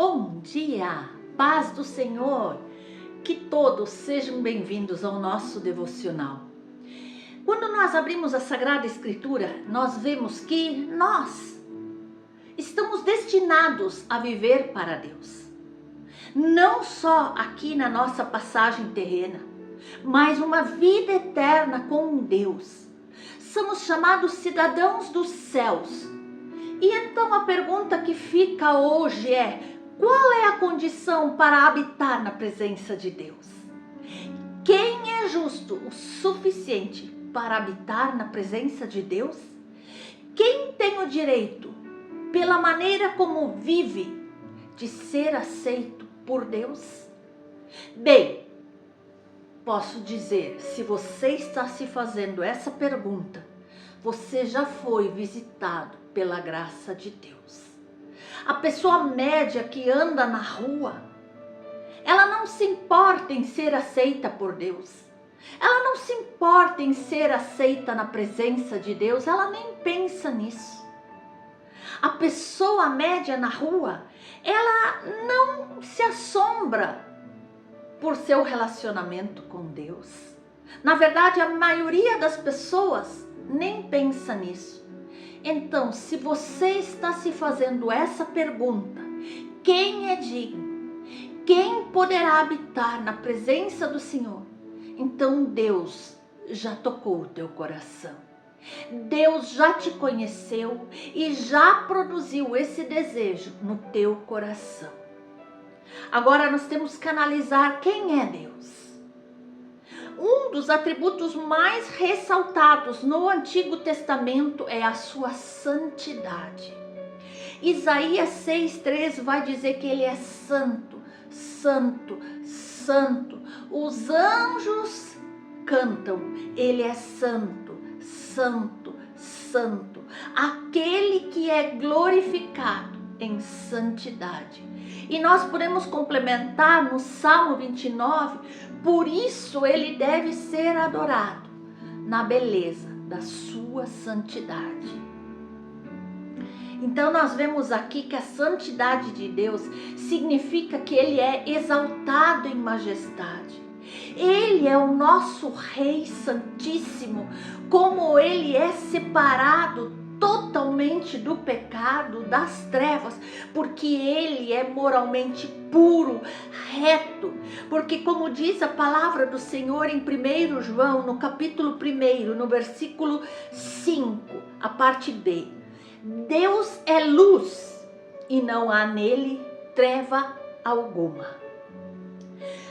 Bom dia, paz do Senhor, que todos sejam bem-vindos ao nosso devocional. Quando nós abrimos a Sagrada Escritura, nós vemos que nós estamos destinados a viver para Deus. Não só aqui na nossa passagem terrena, mas uma vida eterna com Deus. Somos chamados cidadãos dos céus. E então a pergunta que fica hoje é: qual é a condição para habitar na presença de Deus? Quem é justo o suficiente para habitar na presença de Deus? Quem tem o direito, pela maneira como vive, de ser aceito por Deus? Bem, posso dizer, se você está se fazendo essa pergunta, você já foi visitado pela graça de Deus. A pessoa média que anda na rua, ela não se importa em ser aceita por Deus. Ela não se importa em ser aceita na presença de Deus, ela nem pensa nisso. A pessoa média na rua, ela não se assombra por seu relacionamento com Deus. Na verdade, a maioria das pessoas nem pensa nisso. Então, se você está se fazendo essa pergunta, quem é digno? Quem poderá habitar na presença do Senhor? Então Deus já tocou o teu coração. Deus já te conheceu e já produziu esse desejo no teu coração. Agora nós temos que analisar quem é Deus. Um dos atributos mais ressaltados no Antigo Testamento é a sua santidade. Isaías 6,3 vai dizer que ele é santo, santo, santo. Os anjos cantam, ele é santo, santo, santo. Aquele que é glorificado em santidade. E nós podemos complementar no Salmo 29, por isso ele deve ser adorado na beleza da sua santidade. Então nós vemos aqui que a santidade de Deus significa que ele é exaltado em majestade. Ele é o nosso Rei Santíssimo, como ele é separado totalmente do pecado, das trevas, porque ele é moralmente puro, reto, porque como diz a palavra do Senhor em 1 João, no capítulo 1, no versículo 5, a parte B, Deus é luz e não há nele treva alguma.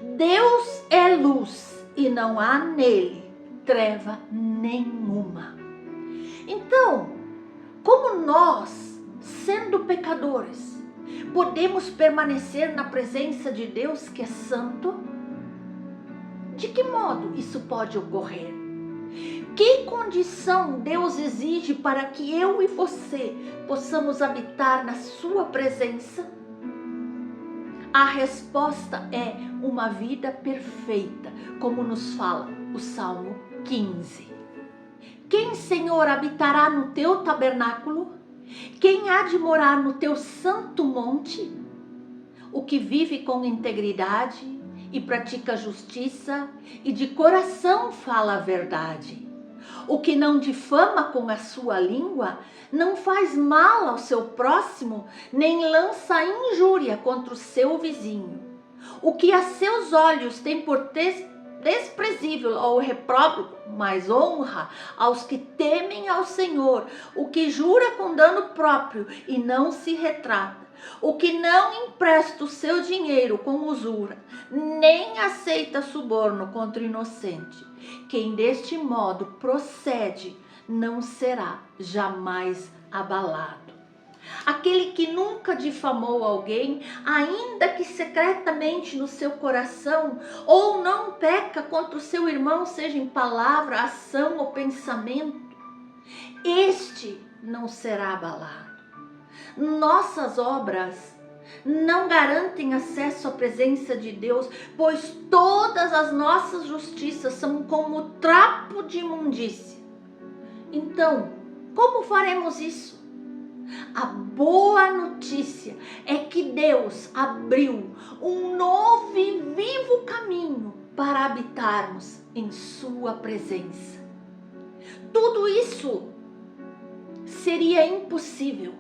Deus é luz e não há nele treva nenhuma. Então, como nós, sendo pecadores, podemos permanecer na presença de Deus que é santo? De que modo isso pode ocorrer? Que condição Deus exige para que eu e você possamos habitar na sua presença? A resposta é uma vida perfeita, como nos fala o Salmo 15. Quem, Senhor, habitará no teu tabernáculo? Quem há de morar no teu santo monte? O que vive com integridade e pratica justiça e de coração fala a verdade. O que não difama com a sua língua, não faz mal ao seu próximo, nem lança injúria contra o seu vizinho. O que a seus olhos tem por desprezível ou repróbrio, mas honra aos que temem ao Senhor, o que jura com dano próprio e não se retrata, o que não empresta o seu dinheiro com usura, nem aceita suborno contra o inocente. Quem deste modo procede não será jamais abalado. Aquele que nunca difamou alguém, ainda que secretamente no seu coração, ou não peca contra o seu irmão, seja em palavra, ação ou pensamento, este não será abalado. Nossas obras não garantem acesso à presença de Deus, pois todas as nossas justiças são como trapo de imundícia. Então, como faremos isso? A boa notícia é que Deus abriu um novo e vivo caminho para habitarmos em sua presença. Tudo isso seria impossível,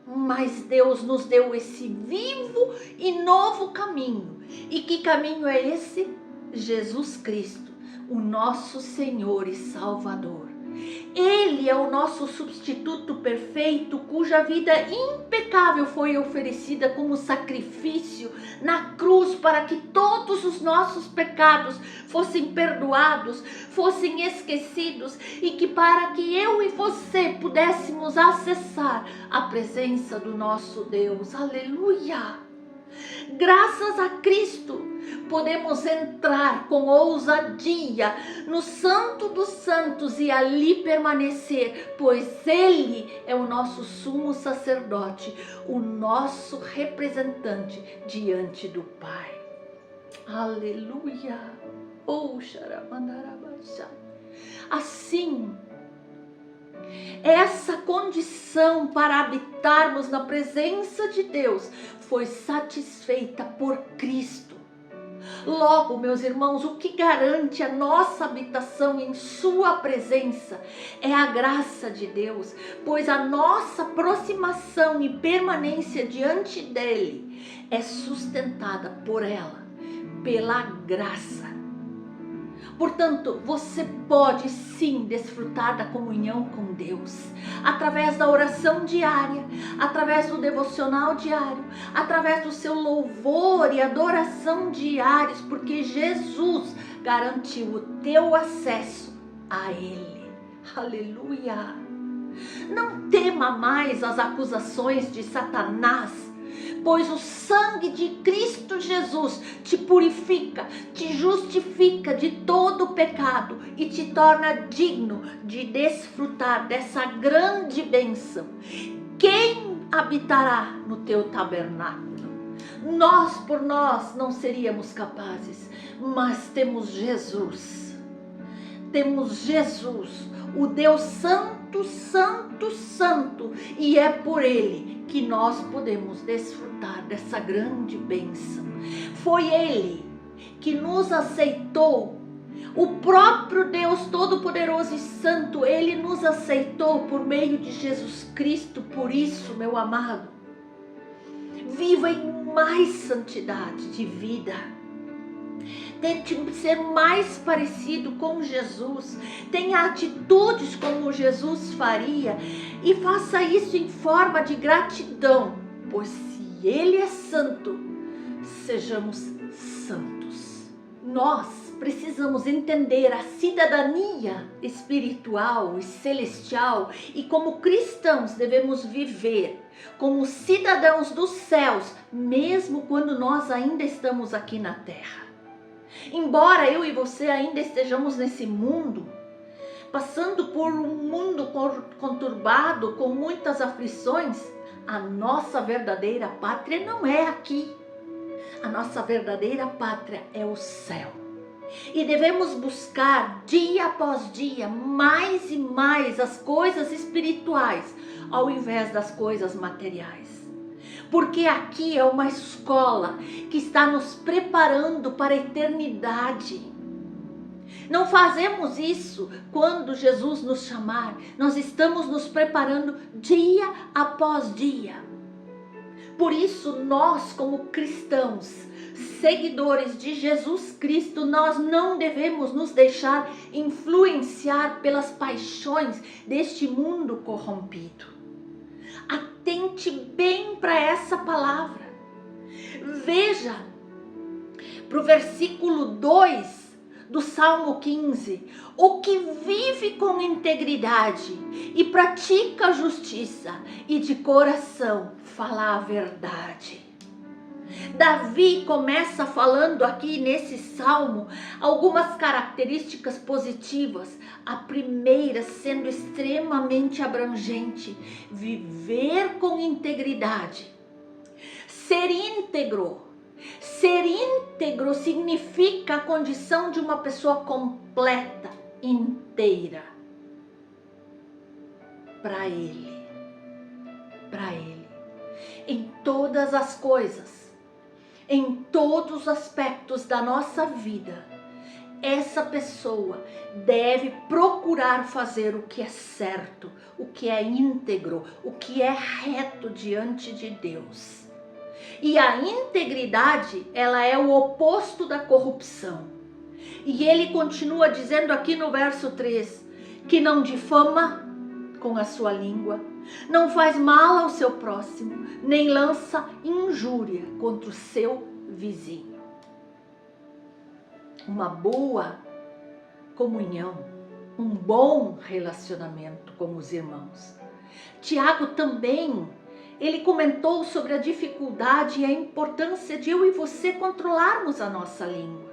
mas Deus nos deu esse vivo e novo caminho. E que caminho é esse? Jesus Cristo, o nosso Senhor e Salvador. Ele é o nosso substituto perfeito, cuja vida impecável foi oferecida como sacrifício na cruz para que todos os nossos pecados fossem perdoados, fossem esquecidos e que para que eu e você pudéssemos acessar a presença do nosso Deus. Aleluia! Graças a Cristo, podemos entrar com ousadia no Santo dos Santos e ali permanecer, pois Ele é o nosso sumo sacerdote, o nosso representante diante do Pai. Aleluia! Oh, xaramandarabachá. Assim, essa condição para habitarmos na presença de Deus foi satisfeita por Cristo. Logo, meus irmãos, o que garante a nossa habitação em sua presença é a graça de Deus, pois a nossa aproximação e permanência diante dele é sustentada por ela, pela graça. Portanto, você pode sim desfrutar da comunhão com Deus, através da oração diária, através do devocional diário, através do seu louvor e adoração diários, porque Jesus garantiu o teu acesso a Ele. Aleluia! Não tema mais as acusações de Satanás, pois o sangue de Cristo Jesus te purifica, te justifica de todo o pecado e te torna digno de desfrutar dessa grande bênção. Quem habitará no teu tabernáculo? Nós por nós não seríamos capazes, mas temos Jesus. Temos Jesus, o Deus Santo, Santo, Santo, e é por Ele que nós podemos desfrutar dessa grande bênção. Foi Ele que nos aceitou, o próprio Deus Todo-Poderoso e Santo, Ele nos aceitou por meio de Jesus Cristo. Por isso, meu amado, viva em mais santidade de vida. Tente ser mais parecido com Jesus, tenha atitudes como Jesus faria e faça isso em forma de gratidão, pois se Ele é santo, sejamos santos. Nós precisamos entender a cidadania espiritual e celestial e como cristãos devemos viver como cidadãos dos céus, mesmo quando nós ainda estamos aqui na terra. Embora eu e você ainda estejamos nesse mundo, passando por um mundo conturbado, com muitas aflições, a nossa verdadeira pátria não é aqui. A nossa verdadeira pátria é o céu. E devemos buscar dia após dia mais e mais as coisas espirituais ao invés das coisas materiais. Porque aqui é uma escola que está nos preparando para a eternidade. Não fazemos isso quando Jesus nos chamar. Nós estamos nos preparando dia após dia. Por isso, nós como cristãos, seguidores de Jesus Cristo, nós não devemos nos deixar influenciar pelas paixões deste mundo corrompido. Atente bem para essa palavra. Veja para o versículo 2 do Salmo 15. O que vive com integridade e pratica a justiça e de coração fala a verdade. Davi começa falando aqui nesse salmo algumas características positivas. A primeira sendo extremamente abrangente: viver com integridade. Ser íntegro. Ser íntegro significa a condição de uma pessoa completa, inteira para Ele. para Ele. Em todas as coisas, em todos os aspectos da nossa vida, essa pessoa deve procurar fazer o que é certo, o que é íntegro, o que é reto diante de Deus. E a integridade, ela é o oposto da corrupção. E ele continua dizendo aqui no verso 3, que não difama com a sua língua, não faz mal ao seu próximo, nem lança injúria contra o seu vizinho. Uma boa comunhão, um bom relacionamento com os irmãos. Tiago também, ele comentou sobre a dificuldade e a importância de eu e você controlarmos a nossa língua.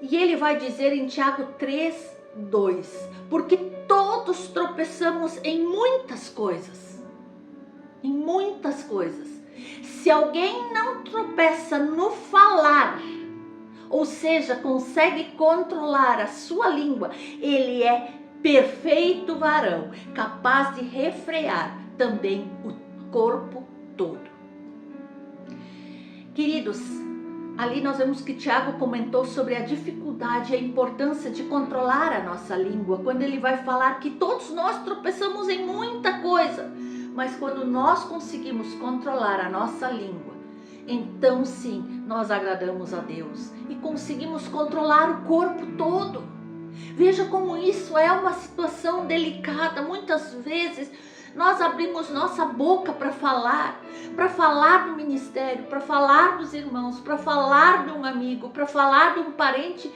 E ele vai dizer em Tiago 3:2, porque todos tropeçamos em muitas coisas. Em muitas coisas. Se alguém não tropeça no falar, ou seja, consegue controlar a sua língua, ele é perfeito varão, capaz de refrear também o corpo todo. Queridos, ali nós vemos que Tiago comentou sobre a dificuldade e a importância de controlar a nossa língua, quando ele vai falar que todos nós tropeçamos em muita coisa, mas quando nós conseguimos controlar a nossa língua, então sim, nós agradamos a Deus e conseguimos controlar o corpo todo. Veja como isso é uma situação delicada. Muitas vezes nós abrimos nossa boca para falar do ministério, para falar dos irmãos, para falar de um amigo, para falar de um parente,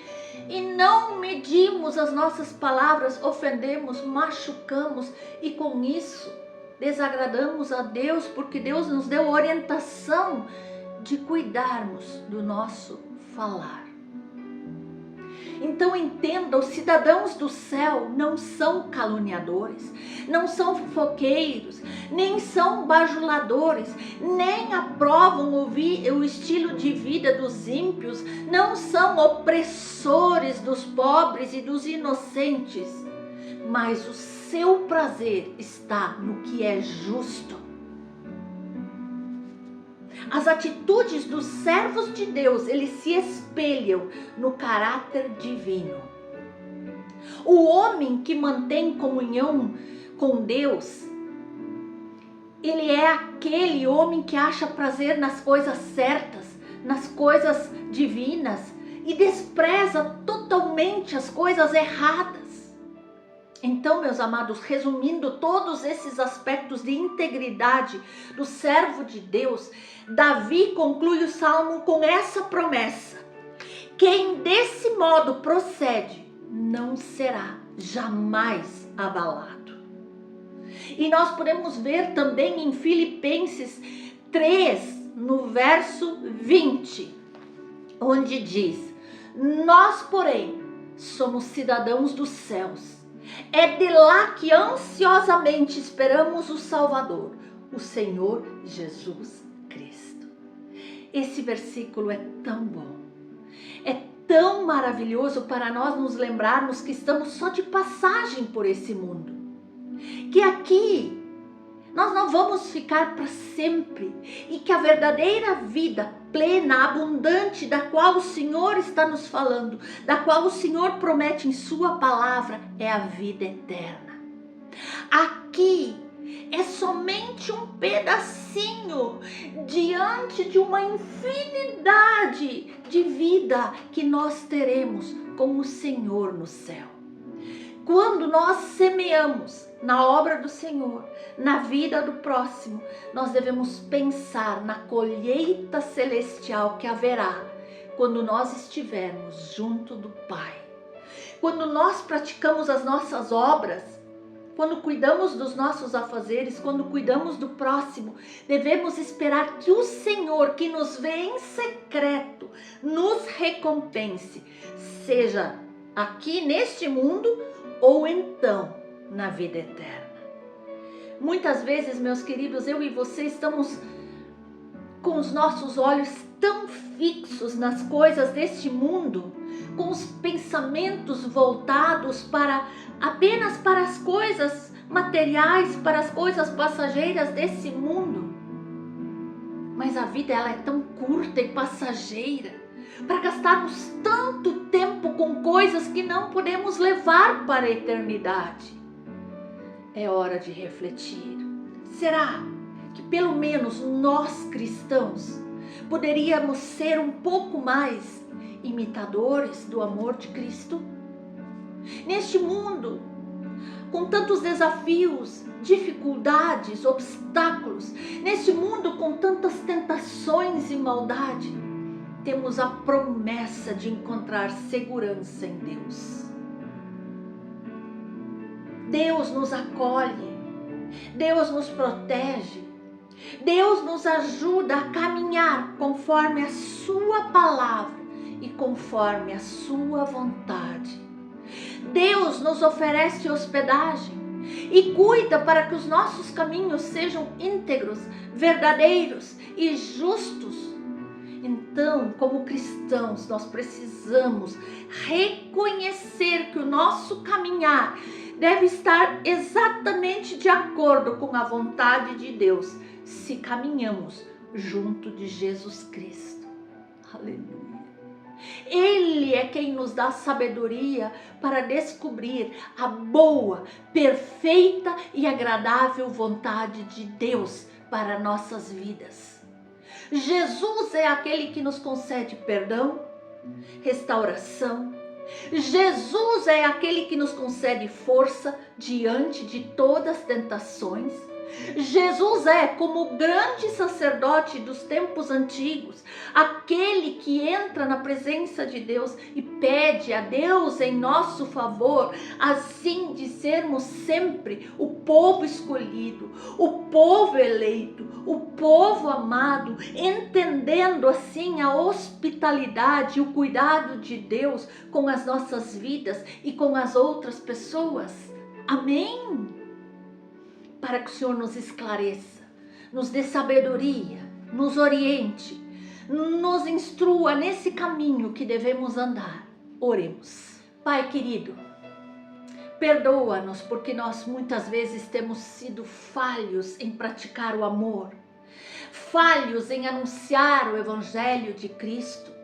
e não medimos as nossas palavras, ofendemos, machucamos, e com isso desagradamos a Deus, porque Deus nos deu orientação de cuidarmos do nosso falar. Então entenda, os cidadãos do céu não são caluniadores, não são fofoqueiros, nem são bajuladores, nem aprovam o estilo de vida dos ímpios, não são opressores dos pobres e dos inocentes, mas o seu prazer está no que é justo. As atitudes dos servos de Deus, eles se espelham no caráter divino. O homem que mantém comunhão com Deus, ele é aquele homem que acha prazer nas coisas certas, nas coisas divinas, e despreza totalmente as coisas erradas. Então, meus amados, resumindo todos esses aspectos de integridade do servo de Deus, Davi conclui o salmo com essa promessa: quem desse modo procede não será jamais abalado. E nós podemos ver também em Filipenses 3, no verso 20, onde diz: nós, porém, somos cidadãos dos céus. É de lá que ansiosamente esperamos o Salvador, o Senhor Jesus Cristo. Esse versículo é tão bom, é tão maravilhoso para nós nos lembrarmos que estamos só de passagem por esse mundo. Que aqui nós não vamos ficar para sempre e que a verdadeira vida plena, abundante, da qual o Senhor está nos falando, da qual o Senhor promete em sua palavra, é a vida eterna. Aqui é somente um pedacinho diante de uma infinidade de vida que nós teremos com o Senhor no céu. Quando nós semeamos na obra do Senhor, na vida do próximo, nós devemos pensar na colheita celestial que haverá quando nós estivermos junto do Pai. Quando nós praticamos as nossas obras, quando cuidamos dos nossos afazeres, quando cuidamos do próximo, devemos esperar que o Senhor, que nos vê em secreto, nos recompense, seja aqui neste mundo ou então na vida eterna. Muitas vezes, meus queridos, eu e você estamos com os nossos olhos tão fixos nas coisas deste mundo, com os pensamentos voltados apenas para as coisas materiais, para as coisas passageiras desse mundo. Mas a vida ela é tão curta e passageira para gastarmos tanto tempo com coisas que não podemos levar para a eternidade. É hora de refletir. Será que pelo menos nós cristãos poderíamos ser um pouco mais imitadores do amor de Cristo? Neste mundo, com tantos desafios, dificuldades, obstáculos, neste mundo com tantas tentações e maldade, temos a promessa de encontrar segurança em Deus. Deus nos acolhe, Deus nos protege, Deus nos ajuda a caminhar conforme a sua palavra e conforme a sua vontade. Deus nos oferece hospedagem e cuida para que os nossos caminhos sejam íntegros, verdadeiros e justos. Então, como cristãos, nós precisamos reconhecer que o nosso caminhar deve estar exatamente de acordo com a vontade de Deus, se caminhamos junto de Jesus Cristo. Aleluia. Ele é quem nos dá sabedoria para descobrir a boa, perfeita e agradável vontade de Deus para nossas vidas. Jesus é aquele que nos concede perdão, restauração. Jesus é aquele que nos concede força diante de todas as tentações. Jesus é como o grande sacerdote dos tempos antigos, aquele que entra na presença de Deus e pede a Deus em nosso favor, assim de sermos sempre o povo escolhido, o povo eleito, o povo amado, entendendo assim a hospitalidade e o cuidado de Deus com as nossas vidas e com as outras pessoas. Amém? Para que o Senhor nos esclareça, nos dê sabedoria, nos oriente, nos instrua nesse caminho que devemos andar. Oremos. Pai querido, perdoa-nos porque nós muitas vezes temos sido falhos em praticar o amor, falhos em anunciar o Evangelho de Cristo,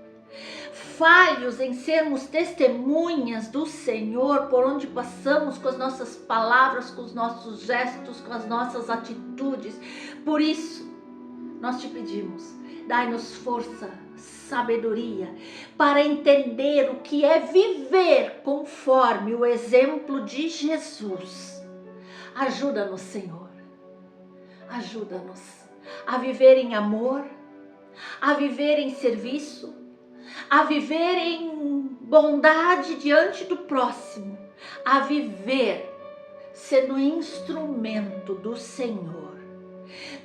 falhos em sermos testemunhas do Senhor por onde passamos, com as nossas palavras, com os nossos gestos, com as nossas atitudes. Por isso, nós te pedimos, dai-nos força, sabedoria, para entender o que é viver conforme o exemplo de Jesus. Ajuda-nos, Senhor, ajuda-nos a viver em amor, a viver em serviço, a viver em bondade diante do próximo, a viver sendo instrumento do Senhor.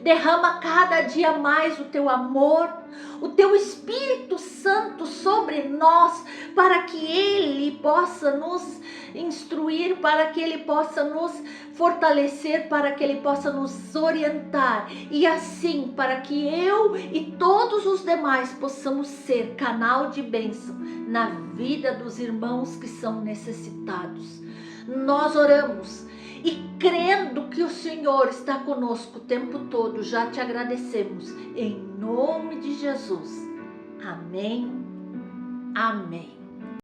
Derrama cada dia mais o teu amor, o teu Espírito Santo sobre nós, para que Ele possa nos instruir, para que Ele possa nos fortalecer, para que Ele possa nos orientar, e assim para que eu e todos os demais possamos ser canal de bênção na vida dos irmãos que são necessitados. Nós oramos e crendo que o Senhor está conosco o tempo todo, já te agradecemos em nome de Jesus. Amém. Amém.